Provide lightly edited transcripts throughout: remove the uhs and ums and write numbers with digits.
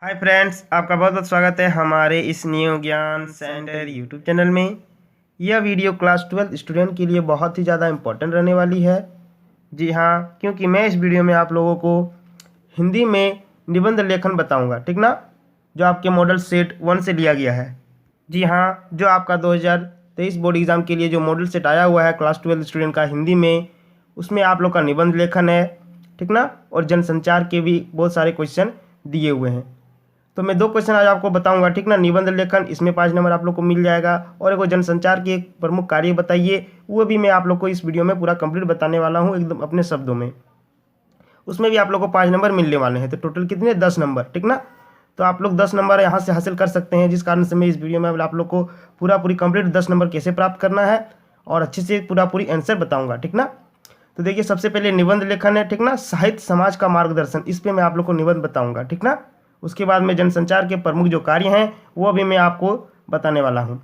Hi friends, आपका बहुत बहुत स्वागत है हमारे इस न्यू ज्ञान सेंटर यूट्यूब चैनल में। यह वीडियो क्लास 12 स्टूडेंट के लिए बहुत ही ज़्यादा इम्पोर्टेंट रहने वाली है। जी हाँ, क्योंकि मैं इस वीडियो में आप लोगों को हिंदी में निबंध लेखन बताऊंगा, ठीक ना, जो आपके मॉडल सेट 1 से लिया गया है। जी हाँ, जो आपका 2023 बोर्ड एग्ज़ाम के लिए जो मॉडल सेट आया हुआ है क्लास 12 स्टूडेंट का हिंदी में, उसमें आप लोग का निबंध लेखन है, ठीक ना, और जनसंचार के भी बहुत सारे क्वेश्चन दिए हुए हैं। तो मैं 2 क्वेश्चन आज आपको बताऊंगा, ठीक ना। निबंध लेखन, इसमें 5 नंबर आप लोग को मिल जाएगा, और एक जनसंचार के एक प्रमुख कार्य बताइए, वो भी मैं आप लोग को इस वीडियो में पूरा कंप्लीट बताने वाला हूँ एकदम अपने शब्दों में। उसमें भी आप लोग को 5 नंबर मिलने वाले हैं, तो टोटल कितने 10 नंबर, ठीक ना। तो आप लोग 10 नंबर यहाँ से हासिल कर सकते हैं, जिस कारण से मैं इस वीडियो में आप लोग को पूरी कंप्लीट 10 नंबर कैसे प्राप्त करना है और अच्छे से पूरी आंसर बताऊँगा, ठीक ना। तो देखिए, सबसे पहले निबंध लेखन है, ठीक ना, साहित्य समाज का मार्गदर्शन, इस पर मैं आप लोग को निबंध बताऊँगा, ठीक ना। उसके बाद में जनसंचार के प्रमुख जो कार्य हैं वो भी मैं आपको बताने वाला हूँ।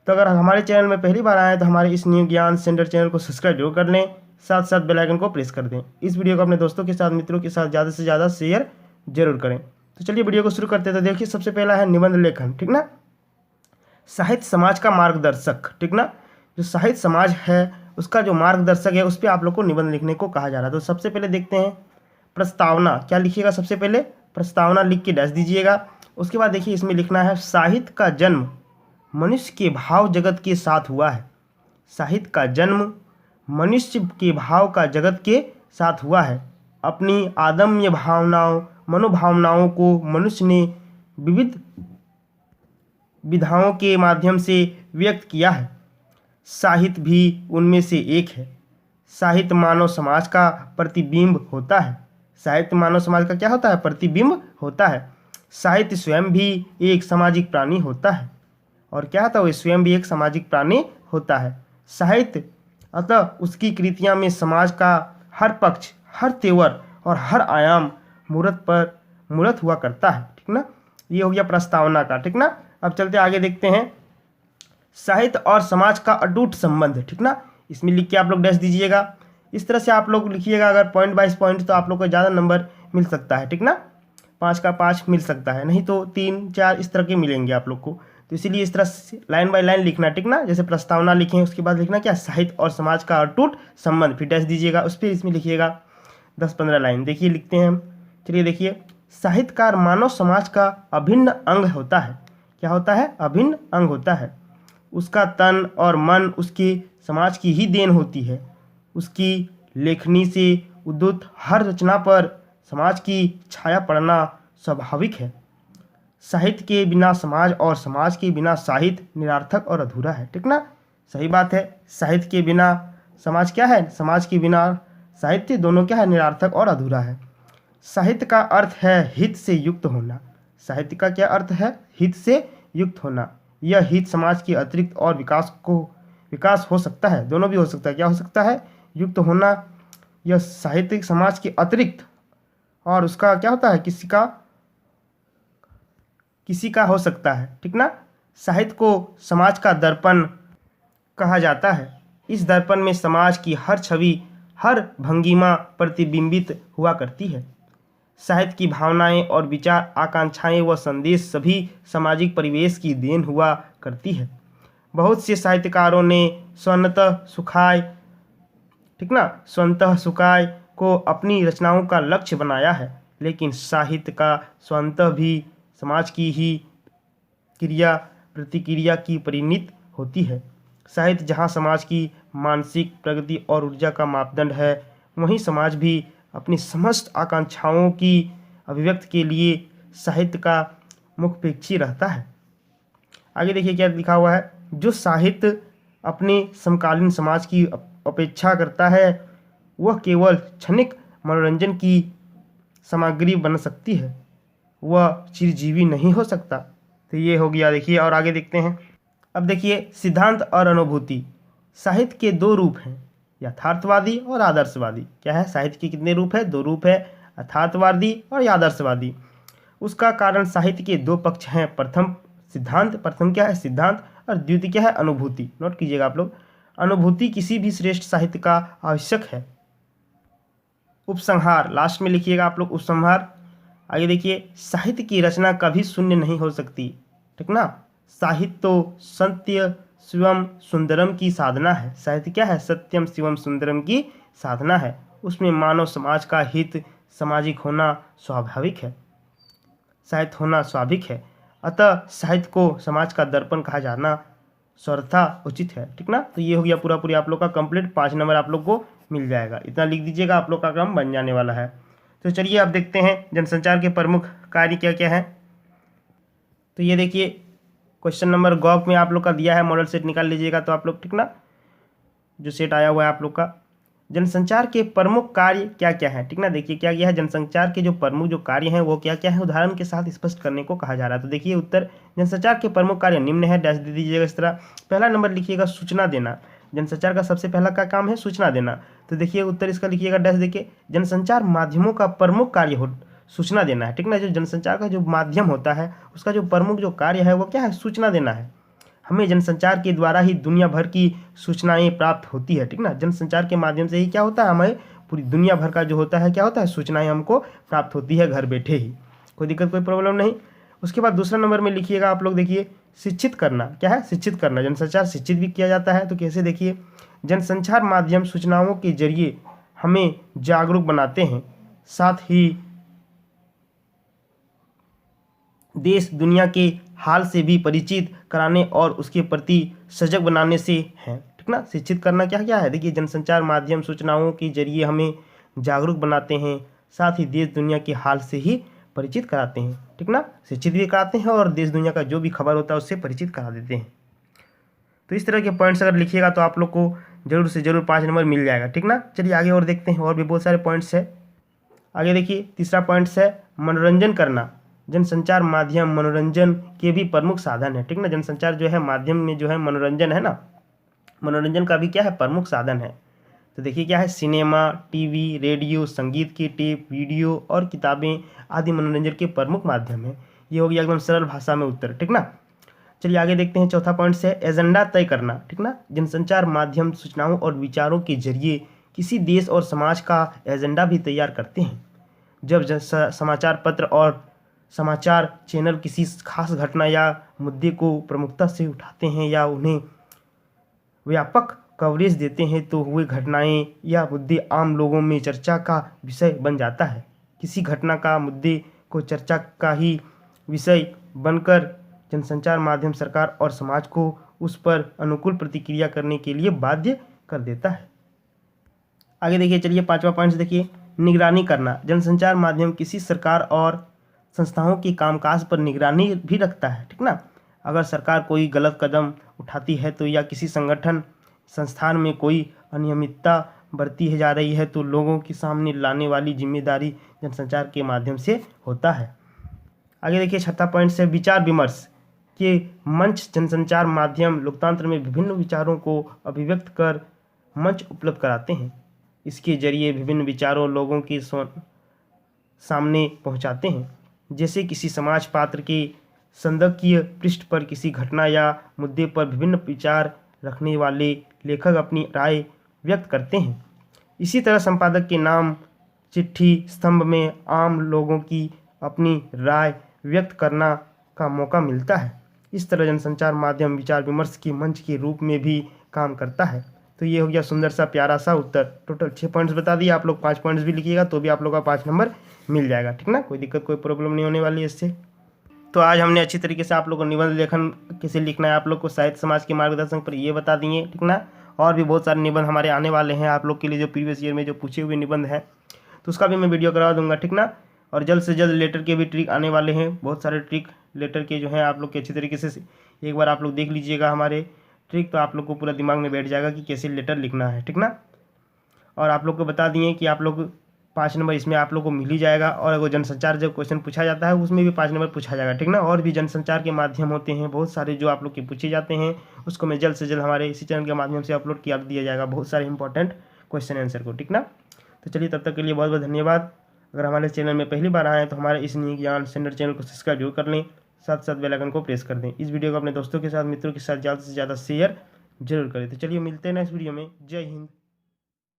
तो अगर हमारे चैनल में पहली बार आए तो हमारे इस न्यू ज्ञान सेंटर चैनल को सब्सक्राइब जरूर कर लें, साथ साथ बेल आइकन को प्रेस कर दें। इस वीडियो को अपने दोस्तों के साथ, मित्रों के साथ ज़्यादा से ज़्यादा शेयर जरूर करें। तो चलिए वीडियो को शुरू करते हैं। तो देखिए, सबसे पहला है निबंध लेखन, ठीक ना, साहित्य समाज का मार्गदर्शक, ठीक ना। जो साहित्य समाज है उसका जो मार्गदर्शक है, उस पर आप लोग को निबंध लिखने को कहा जा रहा है। तो सबसे पहले देखते हैं प्रस्तावना। क्या लिखिएगा, सबसे पहले प्रस्तावना लिख के डैश दीजिएगा। उसके बाद देखिए, इसमें लिखना है साहित्य का जन्म मनुष्य के भाव जगत के साथ हुआ है। साहित्य का जन्म मनुष्य के भाव का जगत के साथ हुआ है। अपनी आदम्य भावनाओं, मनोभावनाओं को मनुष्य ने विविध विधाओं के माध्यम से व्यक्त किया है। साहित्य भी उनमें से एक है। साहित्य मानव समाज का प्रतिबिंब होता है। साहित्य मानव समाज का क्या होता है? प्रतिबिंब होता है। साहित्य स्वयं भी एक सामाजिक प्राणी होता है। और क्या होता है? वो स्वयं भी एक सामाजिक प्राणी होता है। साहित्य अतः उसकी कृतियां में समाज का हर पक्ष, हर तेवर और हर आयाम मूर्त हुआ करता है, ठीक ना। ये हो गया प्रस्तावना का, ठीक ना। अब चलते आगे देखते हैं साहित्य और समाज का अटूट संबंध, ठीक ना। इसमें लिख के आप लोग डैश दीजिएगा। इस तरह से आप लोग लिखिएगा, अगर पॉइंट बाइज पॉइंट, तो आप लोग को ज़्यादा नंबर मिल सकता है, ठीक ना। 5 का 5 मिल सकता है, नहीं तो 3 4 इस तरह के मिलेंगे आप लोग को। तो इसीलिए इस तरह से लाइन बाय लाइन लिखना, ठीक ना। जैसे प्रस्तावना लिखें, उसके बाद लिखना क्या, साहित्य और समाज का अटूट संबंध, फिर डैश दीजिएगा। उस पर इसमें लिखिएगा 10-15 लाइन। देखिए लिखते हैं हम। चलिए देखिए, साहित्यकार मानव समाज का अभिन्न अंग होता है। क्या होता है? अभिन्न अंग होता है। उसका तन और मन उसके समाज की ही देन होती है। उसकी लेखनी से उद्धृत हर रचना पर समाज की छाया पड़ना स्वाभाविक है। साहित्य के बिना समाज और समाज के बिना साहित्य निरर्थक और अधूरा है, ठीक ना। सही बात है। साहित्य के बिना समाज क्या है? समाज के बिना साहित्य, दोनों क्या है? निरर्थक और अधूरा है। साहित्य का अर्थ है हित से युक्त होना। साहित्य का क्या अर्थ है? हित से युक्त होना। यह हित समाज के अतिरिक्त और विकास हो सकता है, दोनों भी हो सकता है। क्या हो सकता है? युक्त होना। यह साहित्य समाज के अतिरिक्त और उसका क्या होता है? किसी का हो सकता है, ठीक ना। साहित्य को समाज का दर्पण कहा जाता है। इस दर्पण में समाज की हर छवि, हर भंगिमा प्रतिबिंबित हुआ करती है। साहित्य की भावनाएं और विचार, आकांक्षाएं व संदेश सभी सामाजिक परिवेश की देन हुआ करती है। बहुत से साहित्यकारों ने स्वतः सुखाय, ठीक ना, स्वतः सुखाय को अपनी रचनाओं का लक्ष्य बनाया है, लेकिन साहित्य का स्वतः भी समाज की ही क्रिया प्रतिक्रिया की परिणत होती है। साहित्य जहाँ समाज की मानसिक प्रगति और ऊर्जा का मापदंड है, वहीं समाज भी अपनी समस्त आकांक्षाओं की अभिव्यक्ति के लिए साहित्य का मुखपेक्षी रहता है। आगे देखिए क्या लिखा हुआ है। जो साहित्य अपने समकालीन समाज की अपेक्षा करता है, वह केवल क्षणिक मनोरंजन की सामग्री बन सकती है, वह चिरजीवी नहीं हो सकता। तो ये हो गया। देखिए और आगे देखते हैं। अब देखिए, सिद्धांत और अनुभूति। साहित्य के 2 रूप हैं, यथार्थवादी और आदर्शवादी। क्या है? साहित्य के कितने रूप है? 2 रूप है, यथार्थवादी और आदर्शवादी। उसका कारण साहित्य के 2 पक्ष हैं। प्रथम सिद्धांत, प्रथम क्या है? सिद्धांत, और द्वितीय क्या है? अनुभूति। नोट कीजिएगा आप लोग। अनुभूति किसी भी श्रेष्ठ साहित्य का आवश्यक है। उपसंहार, लास्ट में लिखिएगा आप लोग उपसंहार। आगे देखिए, साहित्य की रचना कभी शून्य नहीं हो सकती, ठीक ना। साहित्य तो सत्य शिवम सुंदरम की साधना है। साहित्य क्या है? सत्यम शिवम सुंदरम की साधना है। उसमें मानव समाज का हित सामाजिक होना स्वाभाविक है, साहित्य होना स्वाभाविक है। अतः साहित्य को समाज का दर्पण कहा जाना सर्वथा उचित है, ठीक ना। तो ये हो गया पूरा पूरी आप लोग का कंप्लीट। 5 नंबर आप लोग को मिल जाएगा, इतना लिख दीजिएगा, आप लोग का काम बन जाने वाला है। तो चलिए अब देखते हैं जनसंचार के प्रमुख कार्य क्या क्या है। तो ये देखिए क्वेश्चन नंबर गॉक में आप लोग का दिया है, मॉडल सेट निकाल लीजिएगा तो आप लोग, ठीक ना, जो सेट आया हुआ है आप लोग का। जनसंचार के प्रमुख कार्य क्या क्या है, ठीक ना। देखिए क्या क्या है, जनसंचार के जो प्रमुख जो कार्य हैं वो क्या क्या है, उदाहरण के साथ स्पष्ट करने को कहा जा रहा है। तो देखिए उत्तर, जनसंचार के प्रमुख कार्य निम्न है, डैश दे दीजिएगा इस तरह। पहला नंबर लिखिएगा सूचना देना। जनसंचार का सबसे पहला का काम है सूचना देना। तो देखिए उत्तर इसका लिखिएगा डैश देखिए, जनसंचार माध्यमों का प्रमुख कार्य हो सूचना देना है, ठीक ना। जो जनसंचार का जो माध्यम होता है उसका जो प्रमुख जो कार्य है वो क्या है, सूचना देना है। हमें जनसंचार के द्वारा ही दुनिया भर की सूचनाएं प्राप्त होती है, ठीक ना। जनसंचार के माध्यम से ही क्या होता है, हमें पूरी दुनिया भर का जो होता है क्या होता है, सूचनाएं हमको प्राप्त होती है घर बैठे ही, कोई दिक्कत कोई प्रॉब्लम नहीं। उसके बाद दूसरा नंबर में लिखिएगा आप लोग, देखिए शिक्षित करना। क्या है? शिक्षित करना। जनसंचार शिक्षित भी किया जाता है, तो कैसे देखिए, जनसंचार माध्यम सूचनाओं के जरिए हमें जागरूक बनाते हैं, साथ ही देश दुनिया के हाल से भी परिचित कराने और उसके प्रति सजग बनाने से है, ठीक ना। शिक्षित करना क्या क्या है, देखिए जनसंचार माध्यम सूचनाओं के जरिए हमें जागरूक बनाते हैं, साथ ही देश दुनिया के हाल से ही परिचित कराते हैं, ठीक ना। शिक्षित भी कराते हैं और देश दुनिया का जो भी खबर होता है उससे परिचित करा देते हैं। तो इस तरह के पॉइंट्स अगर लिखिएगा तो आप लोग को जरूर से जरूर 5 नंबर मिल जाएगा, ठीक ना। चलिए आगे और देखते हैं, और भी बहुत सारे पॉइंट्स है। आगे देखिए तीसरा पॉइंट्स है मनोरंजन करना। जनसंचार माध्यम मनोरंजन के भी प्रमुख साधन है, ठीक ना। जनसंचार जो है माध्यम में जो है मनोरंजन है ना, मनोरंजन का भी क्या है, प्रमुख साधन है। तो देखिए क्या है, सिनेमा, टीवी, रेडियो, संगीत की टेप, वीडियो और किताबें आदि मनोरंजन के प्रमुख माध्यम है। ये हो गया एकदम सरल भाषा में उत्तर, ठीक ना। चलिए आगे देखते हैं, चौथा पॉइंट से एजेंडा तय करना, ठीक ना। जनसंचार माध्यम सूचनाओं और विचारों के जरिए किसी देश और समाज का एजेंडा भी तैयार करते हैं। जब समाचार पत्र और समाचार चैनल किसी खास घटना या मुद्दे को प्रमुखता से उठाते हैं या उन्हें व्यापक कवरेज देते हैं तो हुए घटनाएं या मुद्दे आम लोगों में चर्चा का विषय बन जाता है। किसी घटना का मुद्दे को चर्चा का ही विषय बनकर जनसंचार माध्यम सरकार और समाज को उस पर अनुकूल प्रतिक्रिया करने के लिए बाध्य कर देता है। आगे देखिए, चलिए पांचवा पॉइंट देखिए, निगरानी करना। जनसंचार माध्यम किसी सरकार और संस्थाओं के कामकाज पर निगरानी भी रखता है, ठीक ना। अगर सरकार कोई गलत कदम उठाती है तो या किसी संगठन संस्थान में कोई अनियमितता बरती है जा रही है तो लोगों के सामने लाने वाली जिम्मेदारी जनसंचार के माध्यम से होता है। आगे देखिए छठा पॉइंट से विचार विमर्श के मंच। जनसंचार माध्यम लोकतंत्र में विभिन्न विचारों को अभिव्यक्त कर मंच उपलब्ध कराते हैं। इसके जरिए विभिन्न विचारों लोगों के सामने पहुंचाते हैं। जैसे किसी समाज पात्र के संदर्भीय पृष्ठ पर किसी घटना या मुद्दे पर विभिन्न विचार रखने वाले लेखक अपनी राय व्यक्त करते हैं। इसी तरह संपादक के नाम चिट्ठी स्तंभ में आम लोगों की अपनी राय व्यक्त करना का मौका मिलता है। इस तरह जनसंचार माध्यम विचार विमर्श के मंच के रूप में भी काम करता है। तो ये हो गया सुंदर सा प्यारा सा उत्तर। टोटल 6 पॉइंट्स बता दिए, आप लोग 5 पॉइंट्स भी लिखिएगा तो भी आप लोग का 5 नंबर मिल जाएगा, ठीक ना। कोई दिक्कत कोई प्रॉब्लम नहीं होने वाली है इससे। तो आज हमने अच्छी तरीके से आप लोग को निबंध लेखन कैसे लिखना है, आप लोग को साहित्य समाज के मार्गदर्शन पर ये बता दिए, ठीक ना। और भी बहुत सारे निबंध हमारे आने वाले हैं आप लोग के लिए, जो प्रीवियस ईयर में जो पूछे हुए निबंध हैं तो उसका भी मैं वीडियो करवा दूंगा, ठीक ना। और जल्द से जल्द लेटर के भी ट्रिक आने वाले हैं, बहुत सारे ट्रिक लेटर के जो हैं आप लोग के अच्छी तरीके से एक बार आप लोग देख लीजिएगा हमारे ट्रिक, तो आप लोग को पूरा दिमाग में बैठ जाएगा कि कैसे लेटर लिखना है, ठीक ना। और आप लोग को बता दिए कि आप लोग 5 नंबर इसमें आप लोग को मिल ही जाएगा। और अगर जनसंचार जब क्वेश्चन पूछा जाता है उसमें भी 5 नंबर पूछा जाएगा, ठीक ना। और भी जनसंचार के माध्यम होते हैं बहुत सारे जो आप लोग के पूछे जाते हैं, उसको मैं जल्द से जल्द हमारे इसी चैनल के माध्यम से अपलोड किया दिया जाएगा, बहुत सारे इंपॉर्टेंट क्वेश्चन आंसर को, ठीक ना। तो चलिए तब तक के लिए बहुत बहुत धन्यवाद। अगर हमारे चैनल में पहली बार आए तो हमारे इस न्यू ज्ञान सेंटर चैनल को सब्सक्राइब जरूर कर लें, साथ साथ बेल आइकन को प्रेस कर दें। इस वीडियो को अपने दोस्तों के साथ मित्रों के साथ ज़्यादा से ज़्यादा शेयर जरूर करें। तो चलिए मिलते हैं नेक्स्ट वीडियो में। जय हिंद।